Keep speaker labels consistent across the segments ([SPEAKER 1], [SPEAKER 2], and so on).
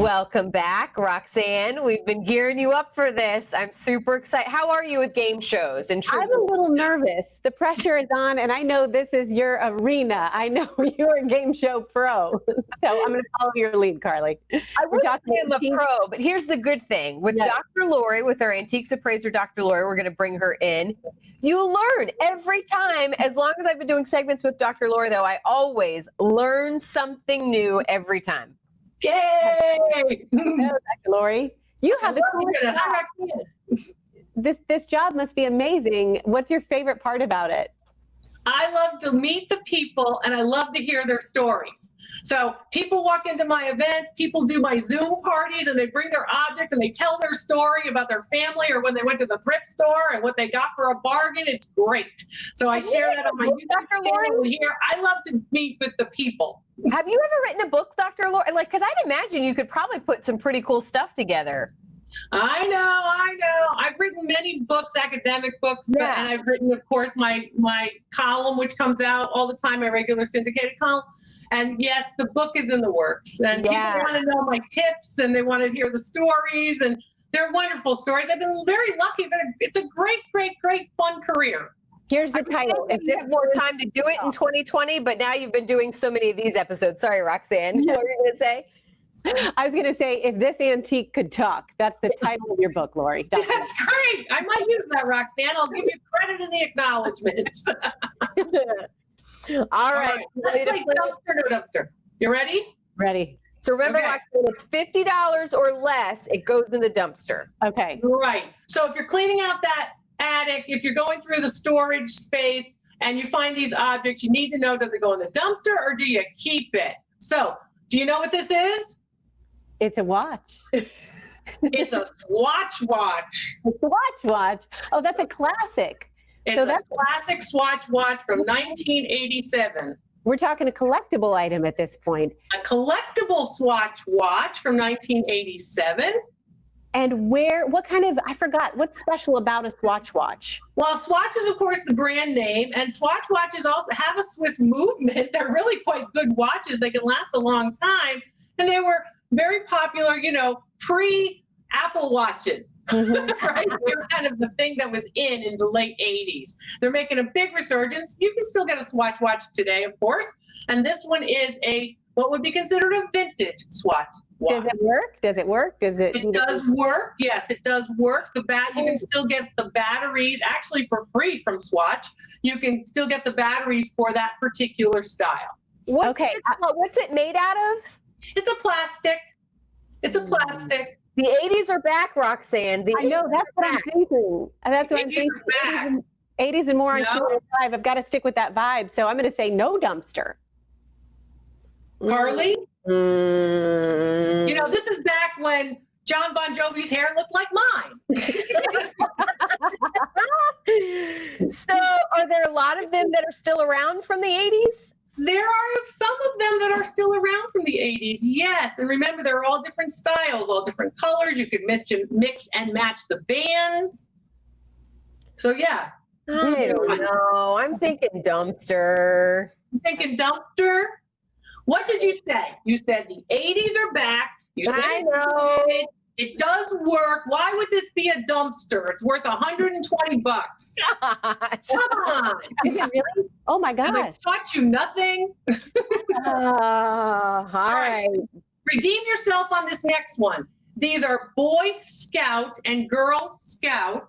[SPEAKER 1] Welcome back, Roxanne. We've been gearing you up for this. I'm super excited. How are you with game shows? And
[SPEAKER 2] I'm a little nervous. The pressure is on, and I know this is your arena. I know you're a game show pro. So I'm going to follow your lead, Carly.
[SPEAKER 1] I wouldn't say I'm a pro, but here's the good thing. With Dr. Lori, with our antiques appraiser, Dr. Lori, we're going to bring her in. You learn every time. As long as I've been doing segments with Dr. Lori, though, I always learn something new every time.
[SPEAKER 2] Yay! Dr. Lori, you have the this job must be amazing. What's your favorite part about it?
[SPEAKER 3] I love to meet the people and I love to hear their stories. So people walk into my events, people do my Zoom parties, and they bring their objects and they tell their story about their family or when they went to the thrift store and what they got for a bargain. It's great. So I share that on my YouTube channel here. I love to meet with the people.
[SPEAKER 1] Have you ever written a book, Dr. Lori? Like, because I'd imagine you could probably put some pretty cool stuff together.
[SPEAKER 3] I know. I've written many books, academic books, and I've written, of course, my column, which comes out all the time, my regular syndicated column. And yes, the book is in the works. And people want to know my tips, and they want to hear the stories, and they're wonderful stories. I've been very lucky. It's a great, fun career.
[SPEAKER 1] Here's the title. If you have more time to do it in 2020, but now you've been doing so many of these episodes. Sorry, Roxanne. What were you going to say?
[SPEAKER 2] I was going to say, if this antique could talk, that's the title of your book, Lori.
[SPEAKER 3] That's great. I might use that, Roxanne. I'll give you credit in the acknowledgments.
[SPEAKER 1] All right.
[SPEAKER 3] Let's play dumpster, no dumpster. You ready?
[SPEAKER 2] Ready.
[SPEAKER 1] So remember, Roxanne, it's $50 or less. It goes in the dumpster.
[SPEAKER 2] Okay.
[SPEAKER 3] Right. So if you're cleaning out that attic, if you're going through the storage space and you find these objects, you need to know, does it go in the dumpster or do you keep it? So do you know what this is?
[SPEAKER 2] It's a watch.
[SPEAKER 3] It's a Swatch watch.
[SPEAKER 2] It's a watch. Oh, that's a classic.
[SPEAKER 3] It's a classic Swatch watch from 1987.
[SPEAKER 2] We're talking a collectible item at this point.
[SPEAKER 3] A collectible Swatch watch from 1987.
[SPEAKER 2] And what kind of, I forgot, what's special about a Swatch watch?
[SPEAKER 3] Well, Swatch is, of course, the brand name, and Swatch watches also have a Swiss movement. They're really quite good watches. They can last a long time. And they were very popular, pre-Apple watches, right? They were kind of the thing that was in the late 80s. They're making a big resurgence. You can still get a Swatch watch today, of course. And this one is what would be considered a vintage Swatch watch.
[SPEAKER 2] Does it work?
[SPEAKER 3] It does work. Yes, it does work. You can still get the batteries actually for free from Swatch. You can still get the batteries for that particular style.
[SPEAKER 1] What's it made out of?
[SPEAKER 3] It's a plastic. It's a plastic.
[SPEAKER 1] The 80s are back, Roxanne.
[SPEAKER 2] I know, that's what I'm thinking. That's what I'm thinking. 80s and more on Q5. I've got to stick with that vibe. So I'm going to say no dumpster.
[SPEAKER 3] Carly? This is back when John Bon Jovi's hair looked like mine.
[SPEAKER 1] So are there a lot of them that are still around from the 80s?
[SPEAKER 3] There are some of them that are still around from the 80s, yes. And remember, they're all different styles, all different colors. You could mix and match the bands. So, yeah.
[SPEAKER 1] I don't know. I'm thinking dumpster.
[SPEAKER 3] You thinking dumpster? What did you say? You said the 80s are back. You said
[SPEAKER 1] I know.
[SPEAKER 3] It does work. Why would this be a dumpster? It's worth $120. Come on.
[SPEAKER 2] Is it really? Oh my gosh.
[SPEAKER 3] And I taught you nothing.
[SPEAKER 1] All right.
[SPEAKER 3] Redeem yourself on this next one. These are Boy Scout and Girl Scout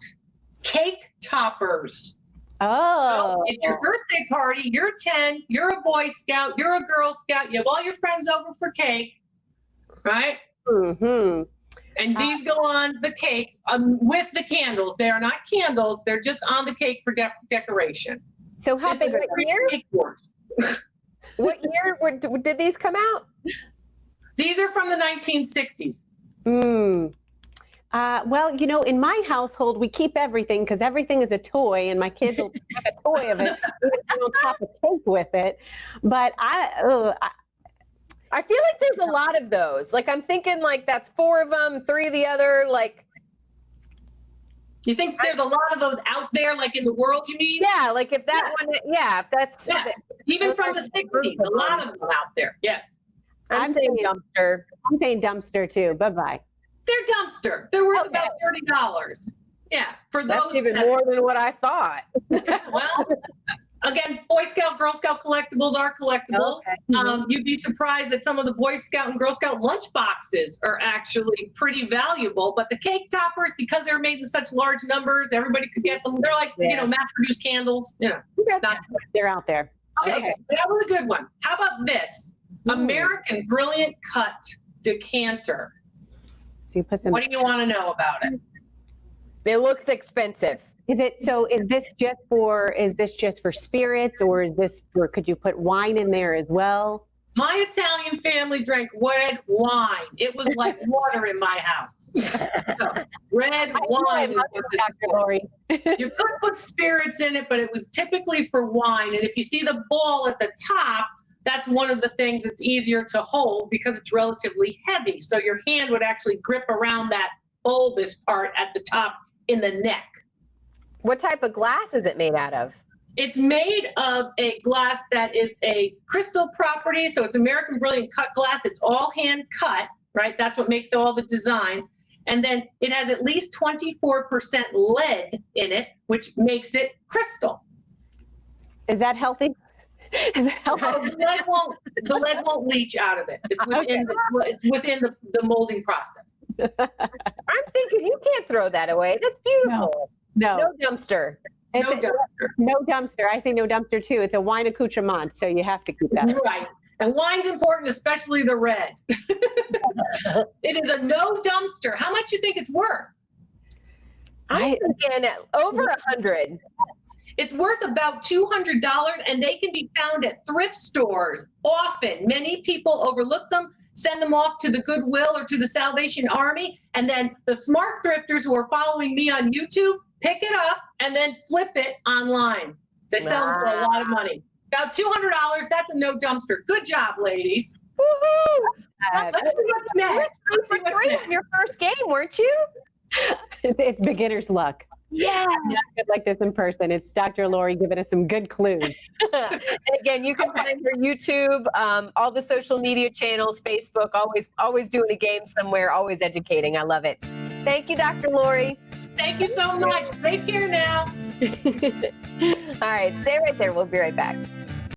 [SPEAKER 3] cake toppers.
[SPEAKER 2] Oh.
[SPEAKER 3] So it's your birthday party. You're 10. You're a Boy Scout. You're a Girl Scout. You have all your friends over for cake, right?
[SPEAKER 2] Mm-hmm.
[SPEAKER 3] And these go on the cake with the candles. They are not candles. They're just on the cake for decoration.
[SPEAKER 2] So how big
[SPEAKER 1] are they? What year did these come out?
[SPEAKER 3] These are from the 1960s.
[SPEAKER 2] Well, in my household, we keep everything because everything is a toy, and my kids will have a toy of it, even if they don't top a cake with it. But
[SPEAKER 1] I feel like there's a lot of those. Like, I'm thinking like that's 4 of them, 3 of the other, like.
[SPEAKER 3] You think there's a lot of those out there, like in the world, you mean?
[SPEAKER 1] Yeah, like if that one, if that's.
[SPEAKER 3] Yeah. Even from the 60s, a lot of them out there, yes.
[SPEAKER 1] I'm saying dumpster.
[SPEAKER 2] I'm saying dumpster too. Bye-bye.
[SPEAKER 3] They're dumpster. They're worth about $30. Yeah, for those.
[SPEAKER 1] That's even more than what I thought.
[SPEAKER 3] Well, again, Boy Scout, Girl Scout collectibles are collectible.
[SPEAKER 1] Okay.
[SPEAKER 3] You'd be surprised that some of the Boy Scout and Girl Scout lunch boxes are actually pretty valuable. But the cake toppers, because they're made in such large numbers, everybody could get them. They're like, mass-produced candles.
[SPEAKER 2] They're out there.
[SPEAKER 3] Okay, so that was a good one. How about this? American Brilliant Cut Decanter.
[SPEAKER 2] So you put some.
[SPEAKER 3] What do you want to know about it?
[SPEAKER 1] It looks expensive.
[SPEAKER 2] Is this just for spirits, or is this for, could you put wine in there as well?
[SPEAKER 3] My Italian family drank red wine. It was like water in my house. So, red wine is what this is for. You could put spirits in it, but it was typically for wine. And if you see the ball at the top, that's one of the things that's easier to hold because it's relatively heavy. So your hand would actually grip around that bulbous part at the top in the neck.
[SPEAKER 1] What type of glass is it made out of?
[SPEAKER 3] It's made of a glass that is a crystal property. So it's American Brilliant Cut glass. It's all hand cut, right? That's what makes all the designs. And then it has at least 24% lead in it, which makes it crystal.
[SPEAKER 2] Is that healthy? Is it healthy?
[SPEAKER 3] Oh, the lead won't leach out of it. It's within the molding process.
[SPEAKER 1] I'm thinking you can't throw that away. That's beautiful.
[SPEAKER 2] No.
[SPEAKER 1] No dumpster.
[SPEAKER 3] No dumpster.
[SPEAKER 2] No dumpster. I say no dumpster too. It's a wine accoutrement, so you have to keep that.
[SPEAKER 3] Right. And wine's important, especially the red. It is a no dumpster. How much do you think it's worth?
[SPEAKER 1] I'm thinking over 100.
[SPEAKER 3] It's worth about $200, and they can be found at thrift stores often. Many people overlook them, send them off to the Goodwill or to the Salvation Army, and then the smart thrifters who are following me on YouTube pick it up and then flip it online. They sell them for a lot of money. About $200, that's a no dumpster. Good job, ladies.
[SPEAKER 1] Woohoo!
[SPEAKER 3] Let's see what's next.
[SPEAKER 1] You were 3 for 3 in your first game, weren't you?
[SPEAKER 2] It's beginner's luck.
[SPEAKER 1] Yeah.
[SPEAKER 2] Not good like this in person. It's Dr. Lori giving us some good clues.
[SPEAKER 1] And again, you can find her YouTube, all the social media channels, Facebook, always doing a game somewhere, always educating. I love it. Thank you, Dr. Lori.
[SPEAKER 3] Thank you so much. Take care now.
[SPEAKER 1] All right, stay right there. We'll be right back.